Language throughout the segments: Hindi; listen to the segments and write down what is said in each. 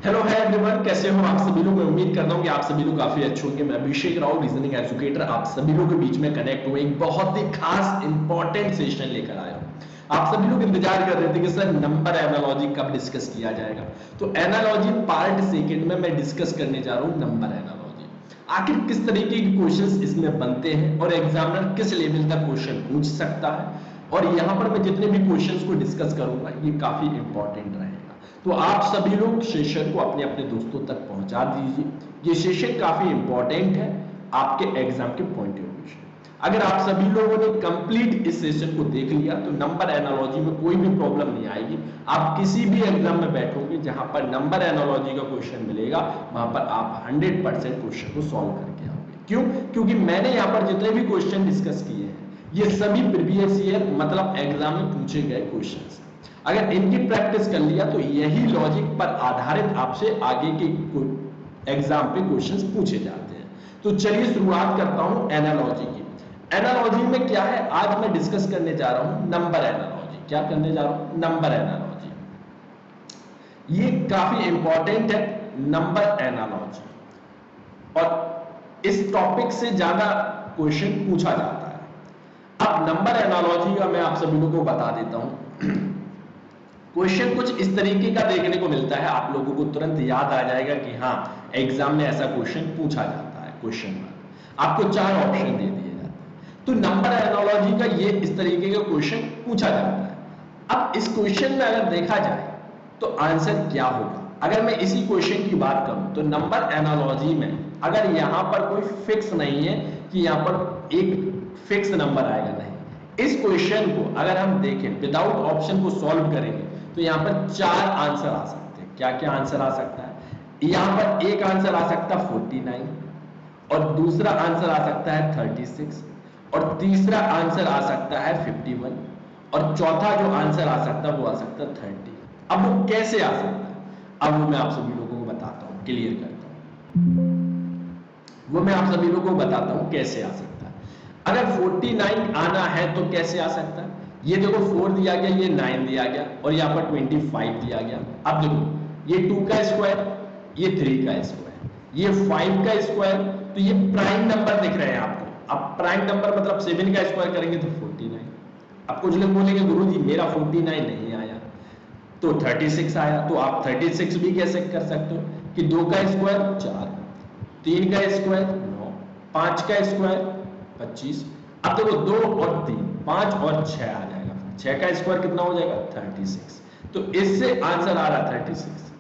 हेलो है एवरीवन, कैसे हो आप सभी लोग। मैं उम्मीद करता हूं कि आप सभी लोग काफी अच्छे होंगे। मैं अभिषेक राव, रीजनिंग एजुकेटर, आप सभी लोग के बीच में कनेक्ट हुए एक बहुत ही खास इंपॉर्टेंट सेशन लेकर आया हूं। आप सभी लोग इंतजार कर रहे थे कि सर नंबर एनालॉजी कब डिस्कस किया जाएगा। तो एनालॉजी पार्ट सेकंड में मैं डिस्कस करने जा रहा हूं नंबर एनालॉजी। आखिर किस तरीके के क्वेश्चंस इसमें बनते हैं और एग्जामिनर किस लेवल का क्वेश्चन पूछ सकता है, और यहां पर मैं जितने भी क्वेश्चंस को डिस्कस करूंगा ये काफी इंपॉर्टेंट रहेगा। तो आप सभी लोग सेशन को अपने अपने दोस्तों तक पहुंचा दीजिए। ये सेशन काफी इंपॉर्टेंट है आपके एग्जाम के पॉइंट ऑफ व्यू से। अगर आप सभी लोगों ने कंप्लीट इस सेशन को देख लिया तो नंबर एनालॉजी में कोई भी प्रॉब्लम नहीं आएगी। आप किसी भी एग्जाम में बैठोगे जहां पर नंबर एनालॉजी का क्वेश्चन मिलेगा वहां पर आप 100% क्वेश्चन को सॉल्व करके आओगे। क्यों? क्योंकि मैंने यहां पर जितने भी क्वेश्चन डिस्कस किए हैं ये सभी प्रीवियस ईयर मतलब एग्जाम में पूछे गए क्वेश्चन। अगर इनकी प्रैक्टिस कर लिया तो यही लॉजिक पर आधारित आपसे आगे के एग्जाम पे क्वेश्चंस पूछे जाते हैं। तो चलिए शुरुआत करता हूं एनालॉजी की। एनालॉजी में क्या है, आज मैं डिस्कस करने जा रहा हूं नंबर एनालॉजी। क्या करने जा रहा हूं? Number analogy. ये काफी इंपॉर्टेंट है नंबर एनालॉजी, और इस टॉपिक से ज्यादा क्वेश्चन पूछा जाता है। अब नंबर एनालॉजी का मैं आप सभी लोगों को बता देता हूं। क्वेश्चन कुछ इस तरीके का देखने को मिलता है, आप लोगों को तुरंत याद आ जाएगा कि हाँ एग्जाम में ऐसा क्वेश्चन पूछा जाता है। क्वेश्चन मार्क आपको 4 ऑप्शन दे दिए जाते हैं। तो नंबर एनालॉजी का ये इस तरीके का क्वेश्चन पूछा जाता है। अब इस क्वेश्चन में अगर देखा जाए तो आंसर क्या होगा। अगर मैं इसी क्वेश्चन की बात करूं तो नंबर एनालॉजी में अगर यहां पर कोई फिक्स नहीं है कि यहां पर एक फिक्स नंबर आएगा, नहीं। इस क्वेश्चन को अगर हम देखें विदाउट ऑप्शन को सॉल्व करेंगे तो यहां पर 4 आंसर आ सकते हैं। क्या क्या आंसर आ सकता है? यहां पर एक आंसर आ सकता है 49, और दूसरा आंसर आ सकता है 36, और तीसरा आंसर आ सकता है 51, और चौथा जो आंसर आ सकता है वो आ सकता है 30। अब वो कैसे आ सकता है, अब वो मैं आप सभी लोगों को बताता हूं, क्लियर करता हूं। वो मैं आप सभी लोगों को बताता हूं कैसे आ सकता है। अगर 49 आना है तो कैसे आ सकता है? ये देखो 4 दिया गया, ये 9 दिया गया, और यहां पर 25 दिया गया। अब देखो ये 2 का स्क्वायर, ये 3 का स्क्वायर, ये 5 का स्क्वायर, तो ये प्राइम नंबर दिख रहे हैं आपको। अब प्राइम नंबर मतलब 7 का स्क्वायर करेंगे तो 49। अब कुछ लोग बोलेंगे गुरुजी मेरा 49 नहीं आया तो 36 आया। तो आप 36 भी कैसे कर सकते हो कि 2 का स्क्वायर 4, 3 का स्क्वायर 9, 5 का स्क्वायर 25। अब देखो 2 और 3, 5 और 6 आ जाएगा। 6 का स्क्वायर कितना हो जाएगा? 36। तो इससे आंसर आ रहा 36।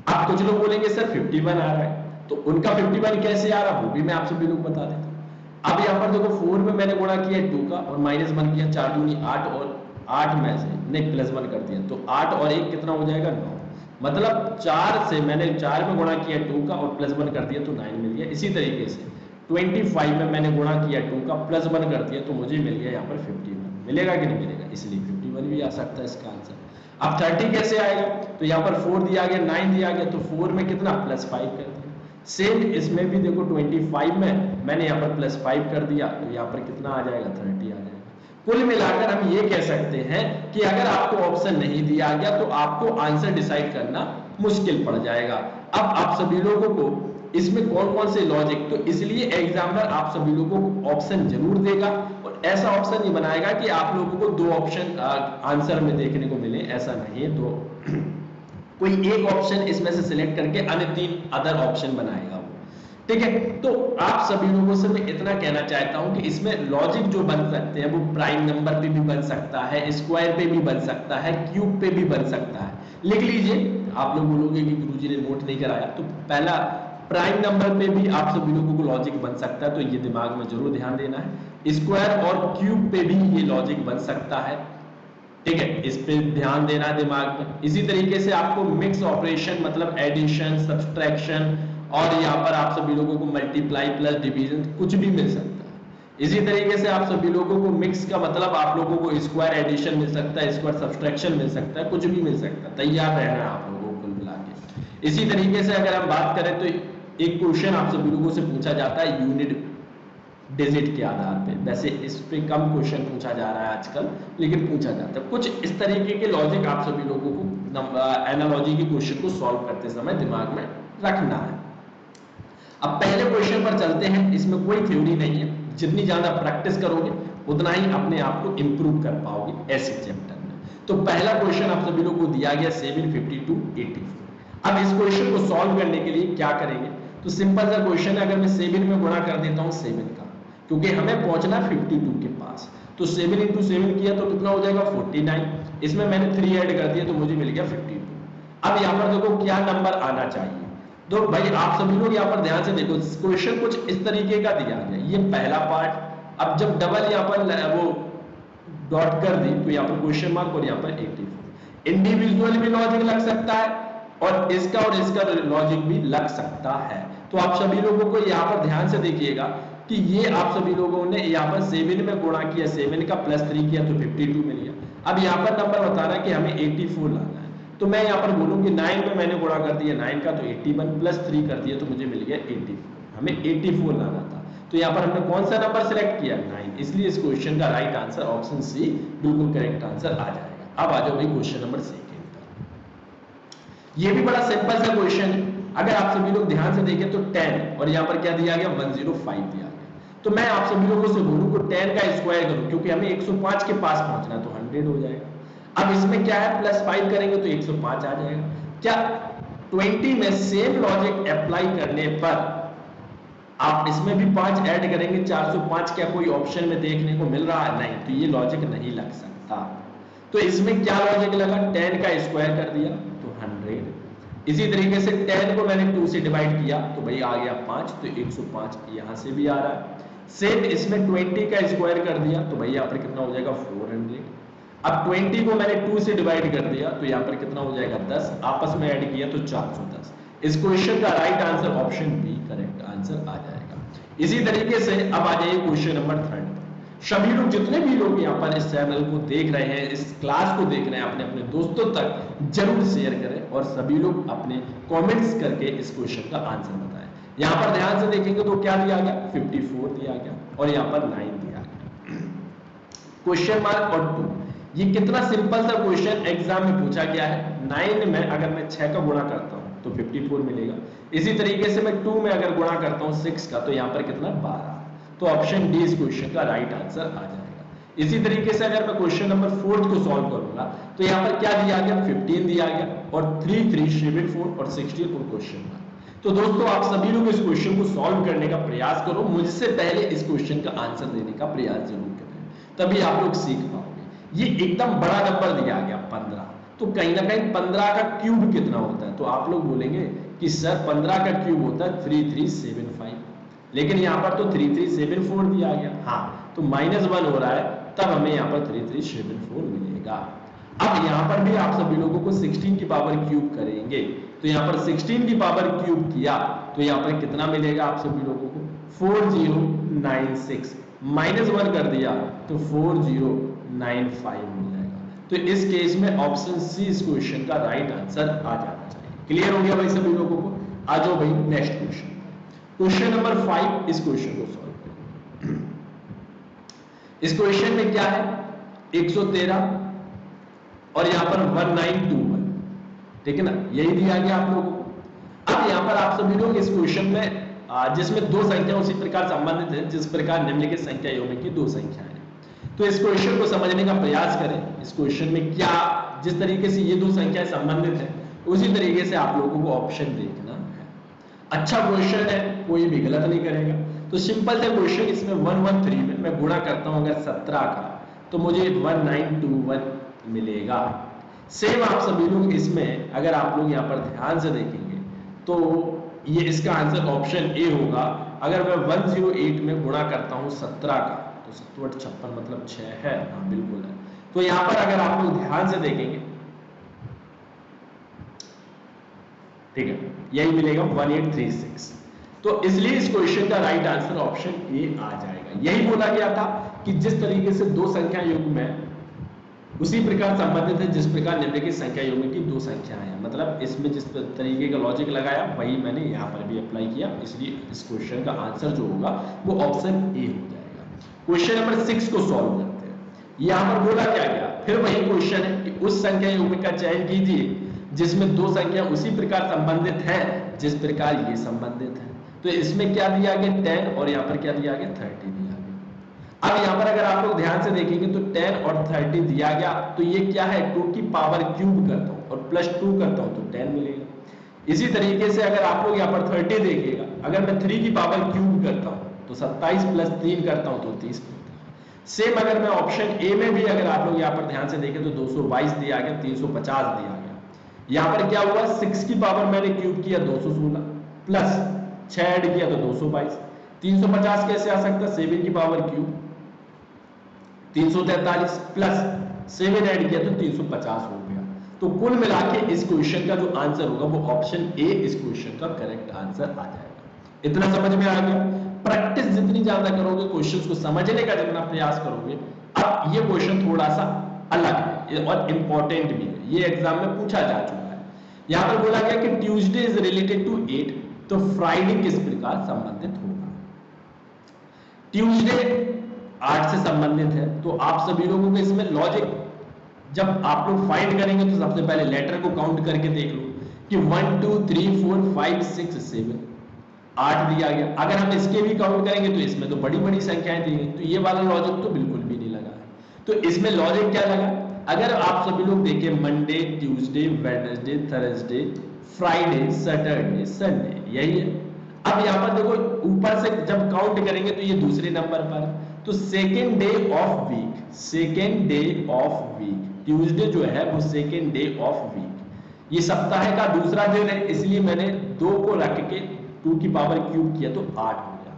अब कुछ लोग बोलेंगे सर 51 आ रहा है, तो उनका 51 कैसे आ रहा वो भी मैं आप सभी लोग बता देता हूं। अब यहां पर देखो 4 में मैंने गुणा किया 2 का और -1 किया, 4 दूनी 8, और 8 में से नहीं +1 कर दिया तो 8 और 1 कितना हो जाएगा? 9। मतलब 4 से मैंने 4 में गुणा किया 2 का और +1 कर दिया तो 9 मिल गया। इसी तरीके से 25 में मैंने गुणा किया 2 का +1 कर दिया तो मुझे मिल गया यहाँ पर 51। मिलेगा कि नहीं मिलेगा? इसलिए 51 भी आ सकता है इसका आंसर। अब 30 कैसे आएगा? तो यहाँ पर 4 दिया गया, 9 दिया गया, तो 4 में कितना? +5 कर दिया। सेम इसमें भी देखो 25 में मैंने यहाँ पर +5 कर दिया तो यहाँ पर कितना आ जाएगा? 30 आ जाएगा। कुल मिलाकर हम ये कह सकते हैं कि अगर आपको ऑप्शन नहीं दिया गया तो आपको आंसर डिसाइड करना मुश्किल पड़ जाएगा। अब आप सभी लोगों को इसमें कौन कौन से लॉजिक, तो इसलिए एग्जामिनर आप सभी लोगों को ऑप्शन जरूर देगा, और ऐसा ऑप्शन नहीं बनाएगा कि आप लोगों को 2 ऑप्शन आंसर में देखने को मिले, ऐसा नहीं है। तो कोई एक ऑप्शन इसमें से सिलेक्ट करके अन्य 3 अदर ऑप्शन बनाएगा वो, ठीक है। तो आप सभी लोगों से मैं इतना कहना चाहता हूं कि इसमें लॉजिक जो बन सकते हैं वो प्राइम नंबर पे भी बन सकता है, स्क्वायर पे भी बन सकता है, क्यूब पे भी बन सकता है। लिख लीजिए, आप लोग बोलोगे कि गुरुजी ने नोट नहीं कराया, तो पहला प्राइम नंबर पे भी आप सभी लोगों को लॉजिक बन सकता है, तो ये दिमाग में जरूर ध्यान देना है। स्क्वायर और क्यूब पे भी ये लॉजिक बन सकता है, ठीक है, इस पे ध्यान देना है दिमाग में। इसी तरीके से आपको मिक्स ऑपरेशन मतलब एडिशन, सब्सट्रैक्शन, और यहाँ पर आप सभी लोगों को मल्टीप्लाई प्लस डिवीजन कुछ भी मिल सकता है। इसी तरीके से आप सभी लोगों को मिक्स का मतलब आप लोगों को स्क्वायर एडिशन मिल सकता है, स्क्वायर सब्सट्रैक्शन मिल सकता है, कुछ भी मिल सकता है। तैयार रहना है आप लोगों को कुल मिला के। इसी तरीके से अगर हम बात करें तो एक क्वेश्चन आप सभी लोगों से पूछा जाता है यूनिट डिजिट के आधार पे। वैसे इस पे कम क्वेश्चन पूछा जा रहा है आजकल, लेकिन पूछा जाता है। कुछ इस तरीके के लॉजिक आप सभी लोगों को एनालॉजी की क्वेश्चन को सॉल्व करते समय दिमाग में रखना है। अब पहले क्वेश्चन पर चलते हैं। इसमें कोई थ्योरी नहीं है, जितनी ज्यादा प्रैक्टिस करोगे उतना ही अपने आप को इंप्रूव कर पाओगे ऐसे चैप्टर में। तो पहला क्वेश्चन आप सभी लोगों को दिया गया 7, 52, 84। अब इस क्वेश्चन को सॉल्व करने के लिए क्या करेंगे, तो सिंपल सा क्वेश्चन है। अगर मैं 7 में गुणा कर देता हूं 7 का, क्योंकि हमें पहुंचना 52 के पास, तो 7 × 7 किया तो कितना हो जाएगा 49। इसमें मैंने 3 ऐड कर दिया तो मुझे मिल गया 52। अब यहाँ पर देखो क्या नंबर आना चाहिए। तो भाई आप सभी लोग यहाँ पर ध्यान से देखो, क्वेश्चन कुछ इस तरीके का दिया गया, ये पहला पार्ट। अब जब डबल यहाँ पर वो डॉट कर दी तो यहाँ पर क्वेश्चन मार्क और यहाँ पर 84। इंडिविजुअल भी लॉजिक लग सकता है और इसका लॉजिक भी लग सकता है। तो आप सभी लोगों को यहाँ पर ध्यान से देखिएगा कि ये आप सभी लोगों ने यहाँ पर 7 में गुणा किया, 7 का +3 किया तो 52 मिल गया। अब यहाँ पर नंबर बताना है कि हमें 84 लाना है, तो मैं यहाँ पर बोलूँ कि 9 में मैंने गुणा कर दिया 9 का, तो 81 +3 कर दिया तो मुझे मिल गया 84। हमें 84 लाना था, तो यहाँ पर हमने कौन सा नंबर सिलेक्ट किया 9, इसलिए इस क्वेश्चन का राइट आंसर ऑप्शन सी बिल्कुल करेक्ट आंसर आ जाएगा। अब आ जाओ भाई क्वेश्चन नंबर 2 पर। ये भी बड़ा सिंपल सा क्वेश्चन है। अगर आप सभी लोग ध्यान से देखें तो 10 और यहाँ पर क्या दिया गया 105 दिया गया। तो मैं आप सभी लोगों से बोलूँ को 10 का स्क्वायर करूँ, क्योंकि हमें 105 के पास पहुंचना है, तो 100 हो जाएगा। अब इसमें क्या है +5 करेंगे तो 105 आ जाएगा। क्या 20 में सेम लॉजिक अप्लाई करने पर आप इसमें भी 5 ऐड करेंगे 405, क्या कोई ऑप्शन में देखने को मिल रहा है? नहीं, तो ये लॉजिक नहीं लग सकता। तो इसमें क्या लॉजिक लगा, 10 का स्क्वायर कर दिया तो 100। इसी तरीके से 10 को मैंने 2 से डिवाइड किया तो भाई आ गया 5, तो 105 यहां से भी आ रहा है। सेम इसमें 20 का स्क्वायर कर दिया तो भाई यहाँ पर कितना हो जाएगा 400। अब 20 को मैंने 2 से डिवाइड कर दिया तो यहाँ पर कितना हो जाएगा 10, आपस में ऐड किया तो 410। इस क्वेश्चन का right answer option B correct answer आ जाएगा। इसी तरीके से अब आ जाइए क्वेश्चन नंबर 3 पर। सभी लोग जितने भी लोग यहाँ पर इस चैनल को देख रहे हैं, इस क्लास को देख रहे हैं, अपने अपने दोस्तों तक जरूर शेयर करें और सभी लोग अपने कमेंट्स करके इस क्वेश्चन का आंसर बताएं। यहाँ पर ध्यान से देखेंगे तो क्या दिया गया 54 दिया गया और यहाँ पर 9 दिया गया, क्वेश्चन मार्क और 2। ये कितना सिंपल सा क्वेश्चन एग्जाम में पूछा गया है। 9 में अगर मैं 6 का गुणा करता हूं तो 54 मिलेगा। इसी तरीके से मैं 2 में अगर गुणा करता हूं 6 का तो यहाँ पर कितना 12, तो ऑप्शन डी इस क्वेश्चन का राइट आंसर आ जाएगा। इसी तरीके से अगर मैं क्वेश्चन नंबर 4 को सॉल्व करूंगा तो यहाँ पर क्या दिया गया 15 दिया गया और 3, 3, 7, 4 और 16 और क्वेश्चन मार्क। तो दोस्तों आप सभी लोग इस क्वेश्चन को सॉल्व करने का प्रयास करो, मुझसे पहले इस क्वेश्चन का आंसर देने का प्रयास जरूर करें, तभी आप लोग सीख पाओगे। ये एकदम बड़ा नंबर दिया गया 15, तो कहीं ना कहीं 15 का क्यूब कितना होता है, तो आप लोग बोलेंगे कि सर 15 का क्यूब होता है 3375, लेकिन यहाँ पर तो 3374 दिया गया। हाँ, तो -1 हो रहा है, तब हमें यहाँ पर 3374 मिलेगा। अब यहाँ पर भी आप सभी लोगों को 16 की पावर क्यूब करेंगे, तो यहाँ पर 16 की पावर क्यूब किया तो यहाँ पर कितना मिलेगा आप सभी लोगों को 4096, -1 कर दिया तो 4095 मिल जाएगा। तो इस केस में ऑप्शन सी इस क्वेश्चन का राइट आंसर आ जाना चाहिए। क्लियर हो गया भाई सभी लोगों को? आ जाओ भाई नेक्स्ट क्वेश्चन, क्वेश्चन नंबर 5। इस क्वेश्चन को सॉल्व करें। इस क्वेश्चन में क्या है 113 और यहां पर 1921, ठीक है ना, यही दिया गया आप लोगों को। अब यहां पर आप सभी लोग इस क्वेश्चन में जिसमें दो संख्या उसी प्रकार संबंधित है जिस प्रकार निम्नलिखित संख्या योजक की दो संख्याएं हैं, तो इस क्वेश्चन को समझने का प्रयास करें। इस क्वेश्चन में क्या जिस तरीके से ये दो संख्याएं संबंधित है उसी तरीके से आप लोगों को ऑप्शन देखना है। अच्छा क्वेश्चन है, कोई भी गलत नहीं करेगा। तो सिंपल सा क्वेश्चन, इसमें 113 में मैं गुणा करता हूं अगर 17 का तो मुझे 1921 मिलेगा। सेम आप सभी लोग इसमें अगर आप लोग यहाँ पर ध्यान से देखेंगे तो ये इसका आंसर ऑप्शन ए होगा। अगर मैं 108 में गुणा करता हूं 17 का तो 7 56 मतलब 6 है। हाँ बिल्कुल है। तो यहाँ पर अगर आप लोग ध्यान से देखेंगे, ठीक है, यही मिलेगा 1836। तो इसलिए इस क्वेश्चन का राइट आंसर ऑप्शन ए आ जाएगा। यही बोला गया था कि जिस तरीके से दो संख्या युग्म में उसी प्रकार संबंधित है जिस प्रकार निम्नलिखित संख्या युग्म की दो संख्याएं हैं। मतलब इसमें जिस तरीके का लॉजिक लगाया वही मैंने यहाँ पर भी अप्लाई किया, इसलिए इस क्वेश्चन का आंसर जो होगा वो ऑप्शन ए हो जाएगा। क्वेश्चन नंबर 6 को सॉल्व करते हैं। यहाँ पर बोला क्या गया फिर वही क्वेश्चन है कि उस संख्या युग्म का चयन कीजिए जिसमें दो संख्या उसी प्रकार संबंधित हैं जिस प्रकार ये संबंधित है। तो इसमें क्या दिया गया 10 और यहाँ पर क्या दिया गया 30 दिया गया। अब यहाँ पर अगर आप लोग ध्यान से देखेंगे तो 10 और 30 दिया गया, तो ये क्या है 2 की पावर क्यूब करता हूँ और प्लस 2 करता हूँ तो 10 मिलेगा। इसी तरीके से अगर आप लोग यहाँ पर 30 देखिएगा, अगर मैं 3 की पावर क्यूब करता हूँ तो 27 प्लस 3 करता हूँ तो 30 मिलता है। सेम अगर मैं ऑप्शन ए में भी अगर आप लोग यहाँ पर ध्यान से देखें तो 222 दिया गया, 350 दिया गया। यहाँ पर क्या हुआ 6 की पावर मैंने क्यूब किया 216 प्लस 6 ऐड किया तो 222। 350 कैसे आ सकता है 7 की पावर क्यूब 343 प्लस 7 ऐड किया तो 350 हो गया। तो कुल मिला के इस क्वेश्चन का जो आंसर होगा वो ऑप्शन ए इस क्वेश्चन का करेक्ट आंसर आ जाएगा। इतना समझ में आ गया। प्रैक्टिस जितनी ज्यादा करोगे, क्वेश्चंस को समझने का जितना प्रयास करोगे, अब ये क्वेश्चन थोड़ा सा अलग है और इंपॉर्टेंट भी है, ये एग्जाम में पूछा जा चुका है। यहां पर बोला गया कि ट्यूसडे इज रिलेटेड टू 8, तो फ्राइडे किस प्रकार संबंधित होगा। ट्यूसडे 8 से संबंधित है, तो आप सभी लोगों को इसमें लॉजिक जब आप लोग फाइंड करेंगे तो सबसे पहले लेटर को काउंट करके देख लो कि 1 2 3 4 5 6 7 8 दिया गया। अगर हम इसके भी काउंट करेंगे तो इसमें तो बड़ी बड़ी संख्याएं दी गई, तो ये वाला लॉजिक तो बिल्कुल भी नहीं लगा है। तो इसमें लॉजिक क्या लगा, अगर आप सभी लोग देखें Monday, Tuesday, Wednesday, Thursday, Friday, Saturday, Sunday, यही है। अब यहां पर देखो ऊपर से जब काउंट करेंगे तो ये दूसरे नंबर पर, तो second day of week, second day of week, Tuesday जो है वो सेकेंड डे ऑफ वीक, ये सप्ताह का दूसरा दिन है, इसलिए मैंने 2 को रख के 2 की पावर क्यूब किया तो 8 हो गया।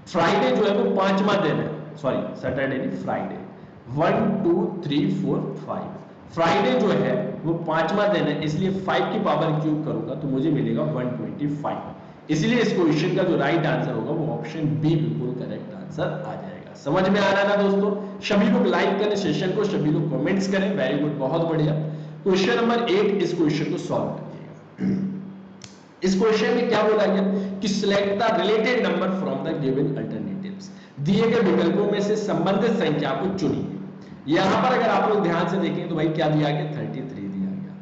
फ्राइडे जो है वो 5वां दिन है, सॉरी सैटरडे नहीं फ्राइडे, 1 2 3 4 5, फ्राइडे जो है वो 5वां दिन है, इसलिए 5 की पावर क्यूब करूंगा तो मुझे मिलेगा 125। इसलिए इस क्वेश्चन का जो राइट आंसर होगा वो ऑप्शन बी बिल्कुल करेक्ट आंसर आ जाएगा। समझ में आ रहा है ना दोस्तों। सभी लोग लाइक करें सेशन को, सभी लोग कमेंट्स करें, वेरी गुड, बहुत बढ़िया। क्वेश्चन नंबर 8, इस क्वेश्चन को सॉल्व करिएगा। इस क्वेश्चन में क्या बोला गया कि select the related number from the given alternatives, दिए गए विकल्पों में से संबंधित संख्या को चुनिए। यहां पर अगर आप लोग ध्यान से देखें तो भाई क्या दिया गया 33 दिया गया,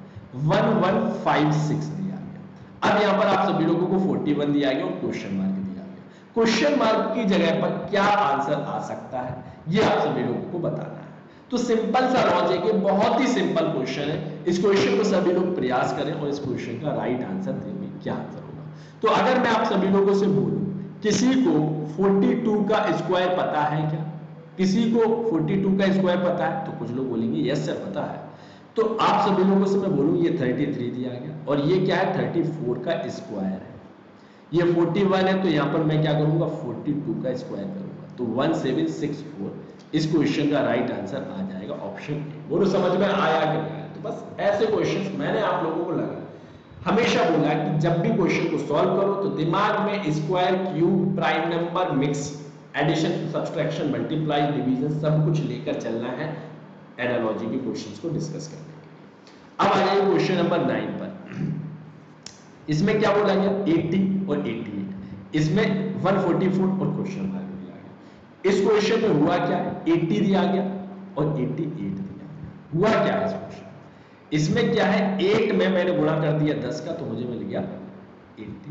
1156 दिया गया। अब यहां पर आप सभी लोगों को 41 दिया गया और क्वेश्चन मार्क दिया गया। क्वेश्चन मार्क की जगह पर क्या आंसर आ सकता है ये आप सभी लोगों को बताना है। तो सिंपल सा लॉजिक है, बहुत ही सिंपल क्वेश्चन है। इस क्वेश्चन को सभी लोग प्रयास करें और इस क्वेश्चन का राइट आंसर देंगे, क्या आंसर होगा। तो अगर मैं आप सभी लोगों से बोलूं किसी को 42 का स्क्वायर पता है क्या, किसी को 42 का स्क्वायर पता है, तो कुछ लोग बोलेंगे यस सर पता है। तो आप सभी लोगों से मैं बोलूं ये 33 दिया गया और ये क्या है 34 का स्क्वायर है, ये 41 है, तो यहां पर मैं क्या करूंगा 42 का स्क्वायर करूंगा, तो 1764 इस क्वेश्चन का राइट आंसर आ जाएगा ऑप्शन ए। बोलो समझ में आया कि नहीं आया। तो बस ऐसे क्वेश्चंस मैंने आप लोगों को लगा हमेशा बोला कि जब भी क्वेश्चन को सॉल्व करो तो दिमाग में square, cube, prime number, mix, addition, subtraction, multiply, division सब कुछ लेकर चलना है एनालॉजी के क्वेश्चंस को डिस्कस करने के लिए। अब आ जाइए क्वेश्चन नंबर 9 पर। इसमें क्या बोला गया 80 और 88, इसमें 144 और क्वेश्चन मार्क दिया गया। इस क्वेश्चन में हुआ क्या है 80 दिया गया और 88 दिया गया। हुआ क्या है इस क्वेश्चन, इसमें क्या है 8 में मैंने गुणा कर दिया 10 का तो मुझे मिल गया 80।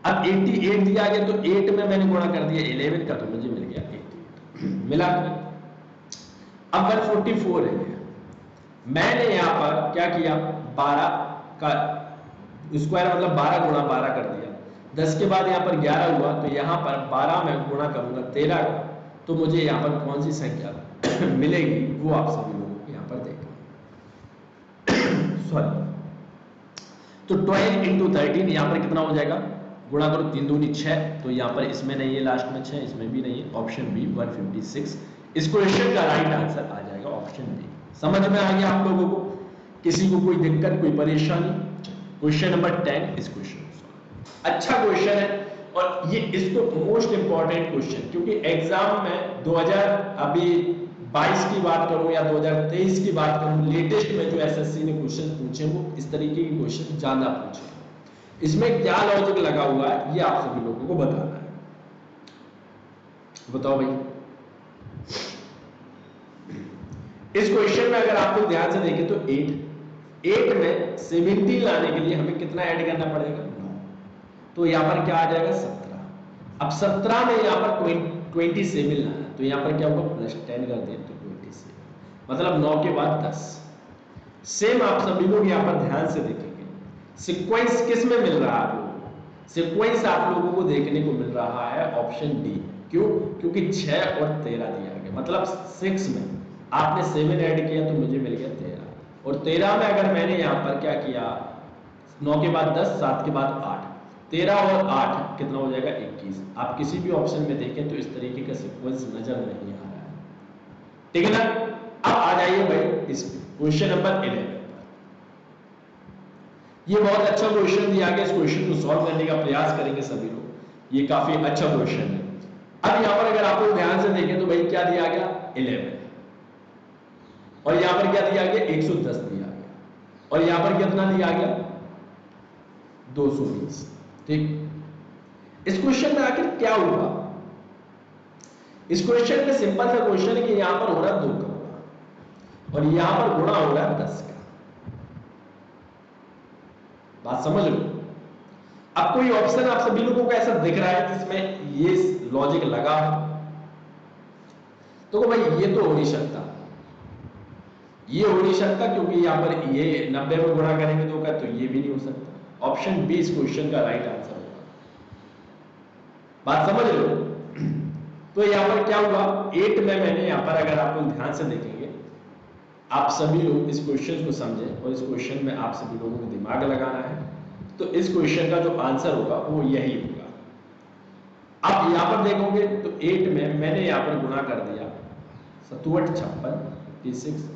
अब 88 दिया गया तो 8 में मैंने गुणा कर दिया 11 का तो मुझे मिल गया 88 मिला। अब 144 है, मैंने यहां पर क्या किया 12 का स्क्वायर मतलब 12 गुणा 12 कर दिया, 10 के बाद यहां पर 11 हुआ तो यहां पर 12 में गुणा करूंगा 13 का तो मुझे यहां पर कौन सी संख्या मिलेगी वो आप सभी लोगों को यहां पर देखना। सॉरी, तो 12 इंटू 13 यहां पर कितना हो जाएगा, गुणा करो 3 दूनी 6, तो यहां पर इसमें नहीं है, लास्ट में 6, इसमें भी नहीं है, ऑप्शन बी 156 इस क्वेश्चन का राइट आंसर आ जाएगा ऑप्शन बी। समझ में आ गया आप लोगों को, किसी को कोई दिक्कत कोई परेशानी। क्वेश्चन नंबर 10 इस क्वेश्चन अच्छा क्वेश्चन है और ये इसको मोस्ट इंपॉर्टेंट क्वेश्चन, क्योंकि एग्जाम में 2022 की बात करूं या 2023 की बात करूं, लेटेस्ट में जो एसएससी ने क्वेश्चन पूछे वो इस तरीके के क्वेश्चन ज्यादा पूछे। इसमें क्या लॉजिक लगा हुआ है ये आप सभी लोगों को बताना है। बताओ भाई, इस क्वेश्चन में अगर आप लोग ध्यान से देखें तो 8 में 17 लाने के लिए हमें कितना ऐड करना पड़ेगा? 9। तो यहां पर क्या आ जाएगा? 17। अब 17 में यहां पर 27 लाना है, तो यहां पर क्या होगा? प्लस 10 कर दिया तो 27, मतलब 9 के बाद 10। सेम आप सभी लोग यहां पर ध्यान से देखेंगे, सीक्वेंस किस में मिल रहा है आप लोगों को? सीक्वेंस आप लोगों को देखने को मिल रहा है ऑप्शन डी। क्यों? क्योंकि 6 और 13 दिया गया, मतलब 6 में आपने 7 ऐड किया तो मुझे मिल गया 13, और 13 में अगर मैंने यहां पर क्या किया, 9 के बाद 10, 7 के बाद 8, 13 और 8 कितना हो जाएगा? 21। आप किसी भी ऑप्शन में देखें तो इस तरीके का सीक्वेंस नजर नहीं आ रहा है, ठीक है ना? अब आ जाइए भाई इस क्वेश्चन नंबर 11 पर। ये बहुत अच्छा क्वेश्चन दिया गया, इस क्वेश्चन को सॉल्व करने का प्रयास करेंगे सभी लोग, ये काफी अच्छा क्वेश्चन है। अब यहां पर अगर आप लोग ध्यान से देखें तो भाई क्या दिया गया? 11, और यहां पर क्या दिया गया? 110 दिया गया, और यहां पर कितना दिया गया? 220। ठीक, इस क्वेश्चन में आखिर क्या होगा? इस क्वेश्चन में सिंपल सा क्वेश्चन है कि यहां पर हो रहा है 2 का गुणा और यहां पर गुणा हो रहा है 10 का। बात समझ लो। अब कोई ऑप्शन आप सभी लोगों को ऐसा दिख रहा है जिसमें ये लॉजिक लगा हो? तो भाई ये तो हो नहीं सकता, ये हो नहीं सकता, क्योंकि यहां पर ये 90 में गुणा करेंगे 2 का, तो ये भी नहीं हो सकता। ऑप्शन बी इस क्वेश्चन का राइट आंसर होगा। बात समझ लो। तो यहां पर क्या हुआ? 8 में मैंने यहां पर, अगर आप लोग ध्यान से देखेंगे, आप सभी लोग इस क्वेश्चन को समझें और इस क्वेश्चन में आप सभी लोगों को दिमाग लगाना है, तो इस क्वेश्चन का जो आंसर होगा वो यही होगा। आप यहां पर देखोगे तो 8 में मैंने यहां पर गुणा कर दिया 7 56 56,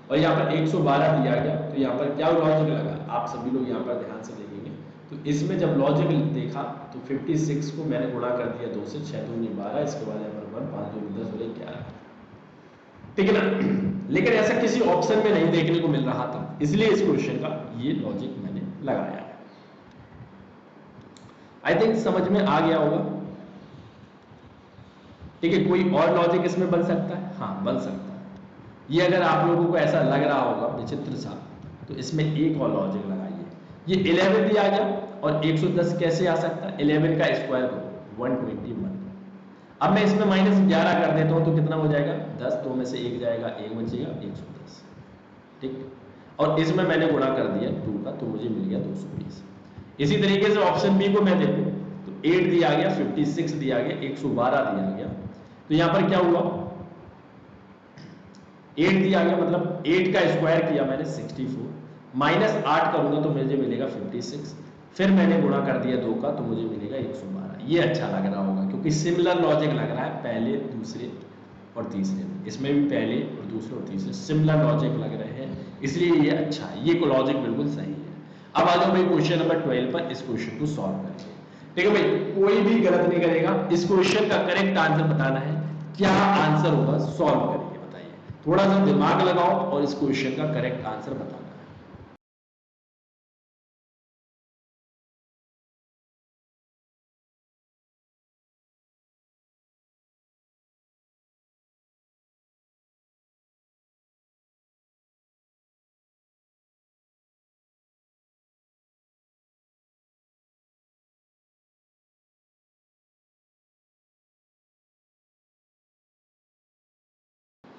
और यहां पर 112 दिया गया, तो यहां पर क्या लॉजिक लगा? आप सभी लोग यहां पर ध्यान से देखेंगे तो इसमें जब लॉजिक देखा तो 56 को मैंने गुणा कर दिया 2 से, 6 दूनी 12, इसके बाद यहां पर 1, 5 दूनी 10 और 11, ठीक है ना? लेकिन ऐसा किसी ऑप्शन में नहीं देखने को मिल रहा था, इसलिए इस क्वेश्चन का ये लॉजिक मैंने लगाया है। आई थिंक समझ में आ गया होगा, ठीक है? कोई और लॉजिक इसमें बन सकता है? हाँ, बन सकता है। ये अगर आप लोगों को ऐसा लग रहा होगा विचित्र सा, तो इसमें एक और लॉजिक लगाइए। ये 11 दिया गया और 110 कैसे आ सकता है? 11 का स्क्वायर करो 121। अब मैं इसमें -11 कर देता हूं तो कितना हो जाएगा? 10, 2 में से 1 जाएगा, 1 बचेगा, 110, ठीक। और इसमें मैंने गुणा कर दिया 2 का, तो मुझे मिल गया 220। इसी तरीके से ऑप्शन बी को मैं देखूं तो 8 दिया गया, 56 दिया गया, 112 दिया गया, तो यहां पर क्या हुआ? 8 दिया गया, मतलब 8 का स्क्वायर किया मैंने 64, -8 करूंगा तो मुझे मिलेगा 56, फिर मैंने गुणा कर दिया 2 का, तो मुझे मिलेगा 112। ये अच्छा लग रहा होगा क्योंकि सिमिलर लॉजिक लग रहा है पहले, दूसरे और तीसरे में। इसमें भी पहले और दूसरे और तीसरे सिमिलर लॉजिक लग रहे हैं, इसलिए ये अच्छा है, ये लॉजिक बिल्कुल सही है। अब आ जाओ भाई क्वेश्चन नंबर 12 पर, इस क्वेश्चन को सॉल्व करेंगे, ठीक है भाई? कोई भी गलत नहीं करेगा, इस क्वेश्चन का करेक्ट आंसर बताना है। क्या आंसर होगा? सॉल्व करेंगे, बताइए। थोड़ा सा दिमाग लगाओ और इस क्वेश्चन का करेक्ट आंसर बताना है।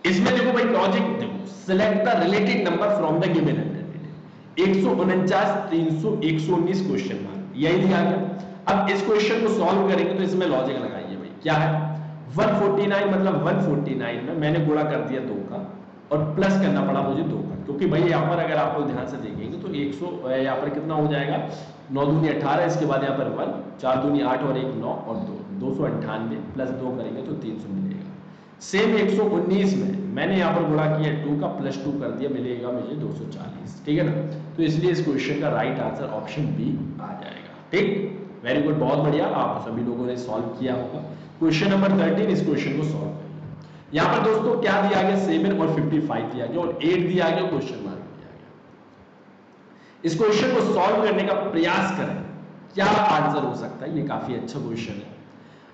इसमें देखो भाई लॉजिक देखो, select the related number from the given entity. 149 300 119 question mark, यही दिया गया। अब इस क्वेश्चन को सॉल्व करेंगे तो इसमें लॉजिक लगाइए भाई, क्या है? 149, मतलब 149 में मैंने गुणा कर दिया 2 का और प्लस करना पड़ा मुझे 2 का, क्योंकि भाई यहां पर अगर आप लोग ध्यान से देखेंगे तो 100 यहां पर कितना हो जाएगा? 9 दूनी 18, इसके बाद यहां पर 1, 4 दूनी 8 और 1 9 और 2, 298 प्लस 2 करेंगे तो 300 मिलेगा। सेम 119 में मैंने यहां पर गुणा किया 2 का, प्लस 2 कर दिया, मिलेगा मुझे 240, ठीक है ना? तो इसलिए इस क्वेश्चन का राइट आंसर ऑप्शन बी आ जाएगा, ठीक। वेरी गुड, बहुत बढ़िया, आप सभी लोगों ने सॉल्व किया होगा। क्वेश्चन नंबर 13, इस क्वेश्चन को सॉल्व करिए। यहां पर दोस्तों क्या दिया गया? 7 और 55 दिया गया और 8 दिया गया, क्वेश्चन मार्क दिया गया। इस क्वेश्चन को सॉल्व करने का प्रयास करें, क्या आंसर हो सकता है? ये काफी अच्छा क्वेश्चन है।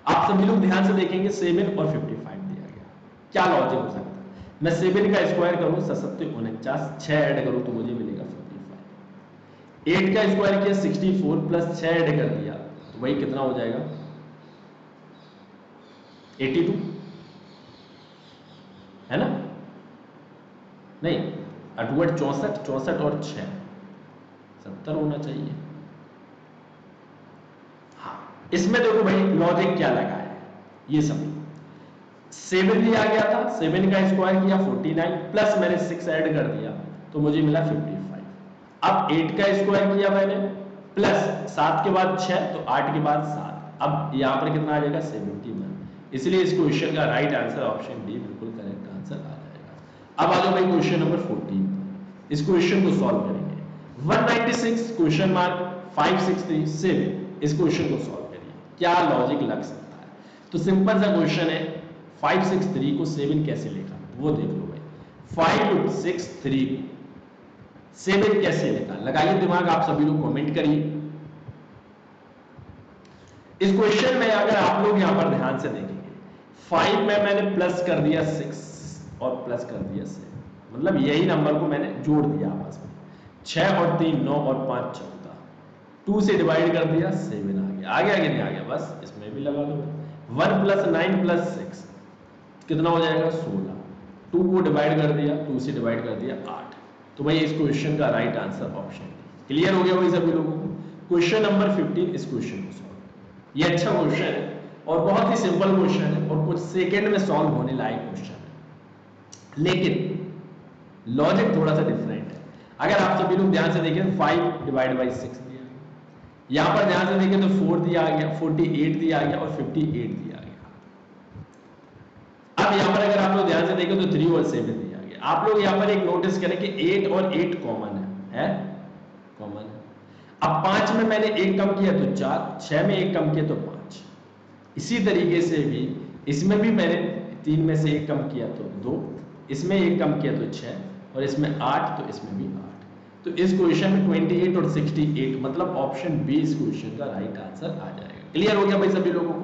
आप सभी लोग ध्यान से देखेंगे, 7 और 55 दिया गया, क्या लॉजिक हो सकता है? मैं 7 का स्क्वायर करूं 77 49, 6 ऐड करूं तो मुझे मिलेगा 55। 8 का स्क्वायर किया 64 प्लस 6 ऐड कर दिया तो वही कितना हो जाएगा 82, है ना? नहीं, 8 64, 64 और 6 70 होना चाहिए। हाँ, इसमें देखो भाई लॉजिक क्या लगा है, ये सब 7 दिया गया था, 7 का स्क्वायर किया 49 प्लस मैंने 6 ऐड कर दिया तो मुझे मिला 55। अब 8 का स्क्वायर किया मैंने प्लस 7 के बाद 6 तो 8 के बाद 7, अब यहां पर कितना आ जाएगा 71। इसलिए इस क्वेश्चन का राइट आंसर ऑप्शन डी बिल्कुल करेक्ट आंसर आ जाएगा। अब आ जाओ भाई क्वेश्चन नंबर 14। इस क्वेश्चन को सॉल्व करेंगे। 196 क्वेश्चन मार्क 5637, इस क्वेश्चन को सॉल्व करिए, क्या लॉजिक लग सकता है? तो सिंपल सा क्वेश्चन है, 563 को 7 कैसे लिखा वो देख लो भाई। 563 को 7 कैसे लिखा, लगाइए दिमाग, आप सभी लोग कमेंट करिए। इस क्वेश्चन में अगर आप लोग यहां पर ध्यान से देखेंगे, 5 में मैंने प्लस कर दिया 6 और प्लस कर दिया 7, मतलब यही नंबर को मैंने जोड़ दिया आपस में। 6 और 3 9 और 5 14, 2 से डिवाइड कर दिया 7 आ गया। आगे आगे नहीं आ गया, बस इसमें भी लगा दो। 1 प्लस 9 प्लस 6 कितना हो जाएगा 16, 2 को डिवाइड कर दिया, 2 से डिवाइड कर दिया 8। तो भाई इस क्वेश्चन का right answer option D. Clear हो गया भाई सभी लोगों को? क्वेश्चन नंबर 15 इस क्वेश्चन को सॉल्व। ये अच्छा क्वेश्चन है और बहुत ही सिंपल क्वेश्चन है और कुछ सेकंड में सॉल्व होने लायक क्वेश्चन है, लेकिन लॉजिक थोड़ा सा डिफरेंट है। अगर आप सभी लोग ध्यान से देखें, 5 डिवाइड बाई 6 दिया, यहां पर ध्यान से देखें तो 4 दिया गया, 48 दिया गया और 58 दिया गया। अब यहां पर अगर आप लोग ध्यान से देखें तो 3 और 7 दिया गया। आप लोग यहां पर एक नोटिस करें कि 8 और 8 कॉमन है कॉमन है। अब 5 में मैंने 1 कम किया तो 4, 6 में 1 कम किया तो 5। इसी तरीके से भी इसमें भी मैंने 3 में से 1 कम किया तो 2, इसमें 1 कम किया तो 6 और इसमें 8 तो इसमें भी 8। तो इस क्वेश्चन में 28 और 68, मतलब ऑप्शन बी इस क्वेश्चन का राइट आंसर आ जाएगा। क्लियर हो गया भाई सभी लोगों को?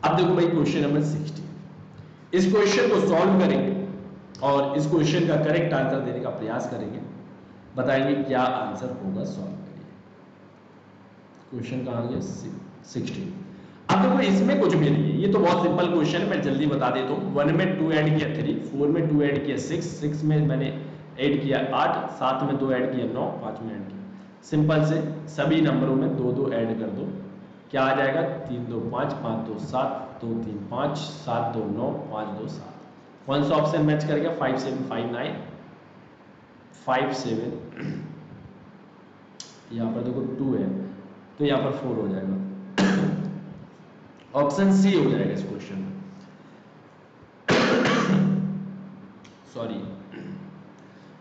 अब देखो भाई क्वेश्चन नंबर 16, इस क्वेश्चन को सॉल्व करेंगे और इस क्वेश्चन का करेक्ट आंसर देने का प्रयास करेंगे, बताएंगे क्या आंसर होगा। सॉल्व करिए, क्वेश्चन कहां गया 16। अब देखो इसमें कुछ भी नहीं है, ये तो बहुत सिंपल क्वेश्चन है, मैं जल्दी बता देता हूँ। 1 में 2 ऐड किया 3, 4 में 2 ऐड किया 6, 6 में मैंने ऐड किया 8, 7 में 2 ऐड किया 9, 5 में ऐड किया। सिंपल से सभी नंबरों में 2 2 ऐड कर दो, क्या आ जाएगा 3 2 5, 5 2 7, 2 3 5, 7 2 9, 5 2 7। कौन सा ऑप्शन मैच कर गया? 5 7 5 9, 5 7, यहाँ पर देखो 2 है तो यहाँ पर 4 हो जाएगा। ऑप्शन सी हो जाएगा इस क्वेश्चन में, सॉरी,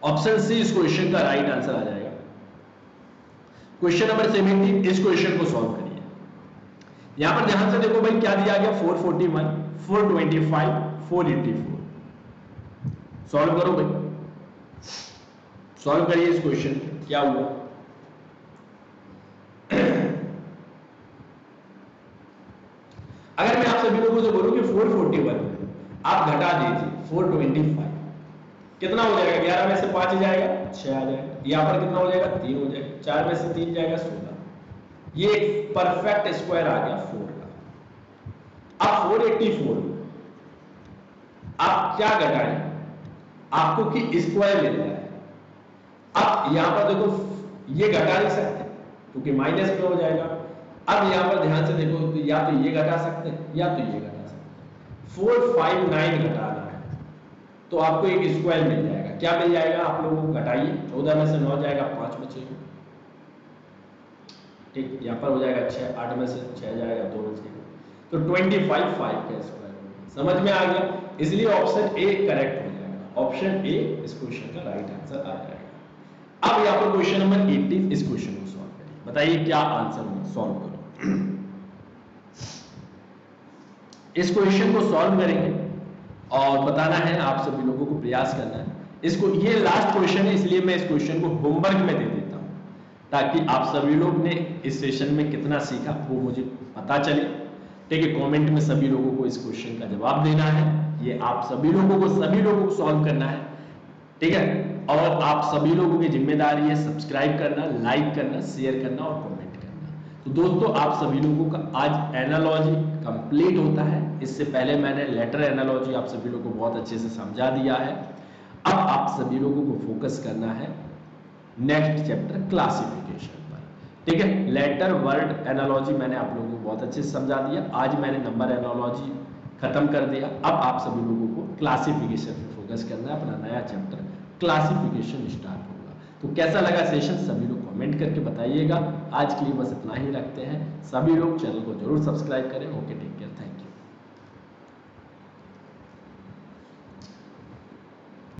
ऑप्शन सी इस क्वेश्चन का राइट आंसर आ जाएगा। क्वेश्चन नंबर 17, इस क्वेश्चन को सॉल्व करिए। यहां पर ध्यान से देखो भाई क्या दिया गया, 441, 425, 484। सॉल्व करो भाई, सॉल्व करिए इस क्वेश्चन को, क्या हुआ। अगर मैं आप सभी लोगों से बोलूं कि 441 आप घटा दीजिए 425, कितना हो जाएगा? 11 में से 5 जाएगा 6 आ जाएगा, यहां पर कितना हो जाएगा 3 हो जाएगा, 4 में से 3 जाएगा 16। ये एक परफेक्ट स्क्वायर आ गया 4 का। अब 484 आप क्या घटाएं, आपको कि स्क्वायर मिल जाए। अब यहां पर देखो ये घटा नहीं सकते क्योंकि माइनस में हो जाएगा। अब यहां पर ध्यान से देखो तो या तो ये घटा सकते हैं या तो ये घटा सकते हैं। 459 घटाना है तो आपको एक स्क्वायर मिल जाएगा। क्या मिल जाएगा? आप लोगों को घटाइए, 14 में से 9 जाएगा, 5 बचेगा, ठीक। यहाँ पर हो जाएगा 6, 8 में से 6 जाएगा, 2 बचेगा, तो 25 5 का स्क्वायर होगा। समझ में आ गया? इसलिए ऑप्शन ए करेक्ट हो जाएगा। ऑप्शन ए इस क्वेश्चन का राइट आंसर आ जाएगा। अब यहाँ पर क्वेश्चन नंबर 18, इस क्वेश्चन को सॉल्व करिए, बताइए क्या आंसर होगा। सॉल्व करो, इस क्वेश्चन को सॉल्व करेंगे और बताना है, आप सभी लोगों को प्रयास करना है। इसको, ये लास्ट क्वेश्चन है इसलिए मैं इस क्वेश्चन को होमवर्क में दे देता हूं ताकि आप सभी लोग ने इस सेशन में कितना सीखा वो मुझे पता चले। ठीक है, कमेंट में सभी लोगों को इस क्वेश्चन का जवाब देना है ये आप सभी लोगों को सॉल्व करना है, ठीक है। और आप सभी लोगों की जिम्मेदारी है सब्सक्राइब करना, लाइक करना, शेयर करना और कमेंट करना। तो दोस्तों आप सभी लोगों का आज एनालॉजी कंप्लीट होता है। इससे पहले मैंने लेटर एनालॉजी आप सभी लोगों को बहुत अच्छे से समझा दिया है। अब आप सभी लोगों को फोकस करना है नेक्स्ट चैप्टर क्लासिफिकेशन पर, ठीक है। लेटर वर्ड एनालॉजी मैंने आप लोगों को बहुत अच्छे से समझा दिया। आज मैंने नंबर एनालॉजी खत्म कर दिया। अब आप सभी लोगों को क्लासिफिकेशन पे फोकस करना है। अपना नया चैप्टर क्लासिफिकेशन स्टार्ट होगा। तो कैसा लगा सेशन सभी लोग कमेंट करके बताइएगा। आज के लिए बस इतना ही रखते हैं। सभी लोग चैनल को जरूर सब्सक्राइब करें। Okay, take care, thank you.